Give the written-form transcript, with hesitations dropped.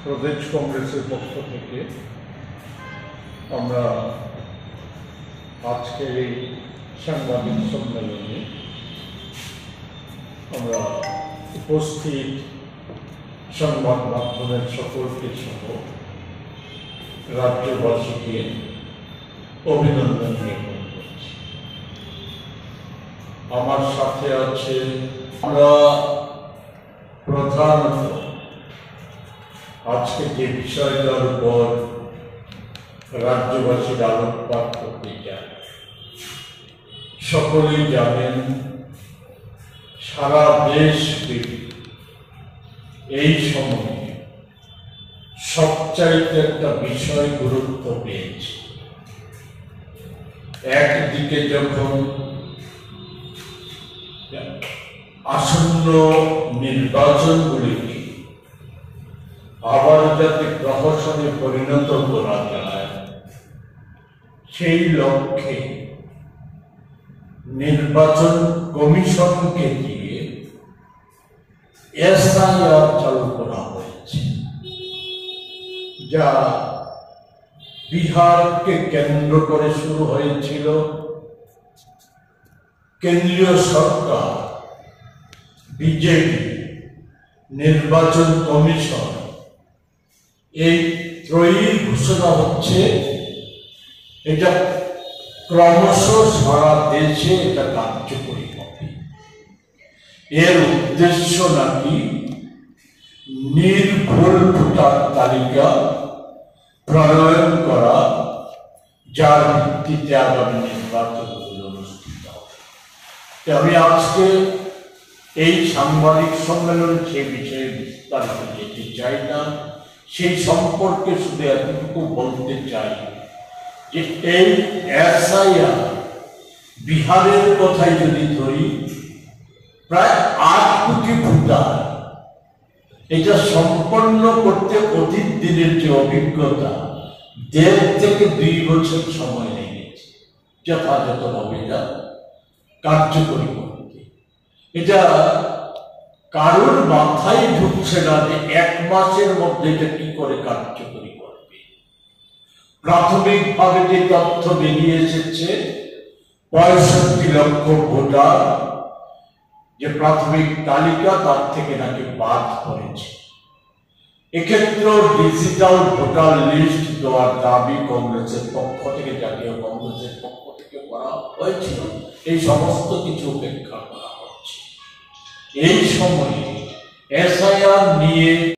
প্রদেশ কংগ্রেসের পক্ষ থেকে আমরা আজকের এই সাংবাদিক সম্মেলনে আমরা উপস্থিত সংবাদ মাধ্যমের সকলকে সহ রাজ্যবাসীকে অভিনন্দন জ্ঞাপন করছি। আমার সাথে আছে আমরা প্রধানত আজকে যে বিষয়টার উপর রাজ্যবাসীর আলোকপাত করতে চায়, সকলেই জানেন সারা দেশ এই সময়ে সবচাইতে একটা বিষয় গুরুত্ব পেয়েছে। একদিকে যখন আসন্ন নির্বাচনগুলিকে আবার যাতে প্রহসনে পরিণত করা যায়, সেই লক্ষ্যে নির্বাচন কমিশনকে দিয়ে এসআইআর চালু করা হয়েছে, যা বিহারকে কেন্দ্র করে শুরু হয়েছিল। কেন্দ্রীয় সরকার, বিজেপি, নির্বাচন কমিশন, এই ত্রয়ীর ঘোষণা হচ্ছে এটা ক্রমশ সারা দেশে এটা কার্যকরী হবে। এর উদ্দেশ্য নাকি নির্ভুল ভোটার তালিকা প্রণয়ন করা, যার ভিত্তিতে আগামী নির্বাচনগুলো অনুষ্ঠিত হবে। আমি আজকে এই সাংবাদিক সম্মেলনে সে বিষয়ে বিস্তারিত যেতে চাই না, সেই সম্পর্কে শুধু এতটুকু বলতে চাই যে এই এসআইআর বিহারের কথাই যদি ধরি, প্রায় 8 কোটি ভোটার, এটা সম্পন্ন করতে অধিক দিনের যে অভিজ্ঞতা, 1.5 থেকে 2 বছর সময় লেগেছে যথাযথভাবে এটা কার্যকরী করতে। এটা কারোর মাথায় ঢুকছে না যে 1 মাসের মধ্যে এটা কি করে কার্যকরী করবে। প্রাথমিকভাবে যে তথ্য বেরিয়ে এসেছে, 65 লক্ষ ভোটার যে প্রাথমিক তালিকা তার থেকে নাকি বাদ পড়েছে। এক্ষেত্রে ডিজিটাল ভোটার লিস্ট দেওয়ার দাবি কংগ্রেসের পক্ষ থেকে, জাতীয় কংগ্রেসের পক্ষ থেকে করা হয়েছিল। এই সমস্ত কিছু উপেক্ষা করা হচ্ছে। এই সময়ে এসআইআর নিয়ে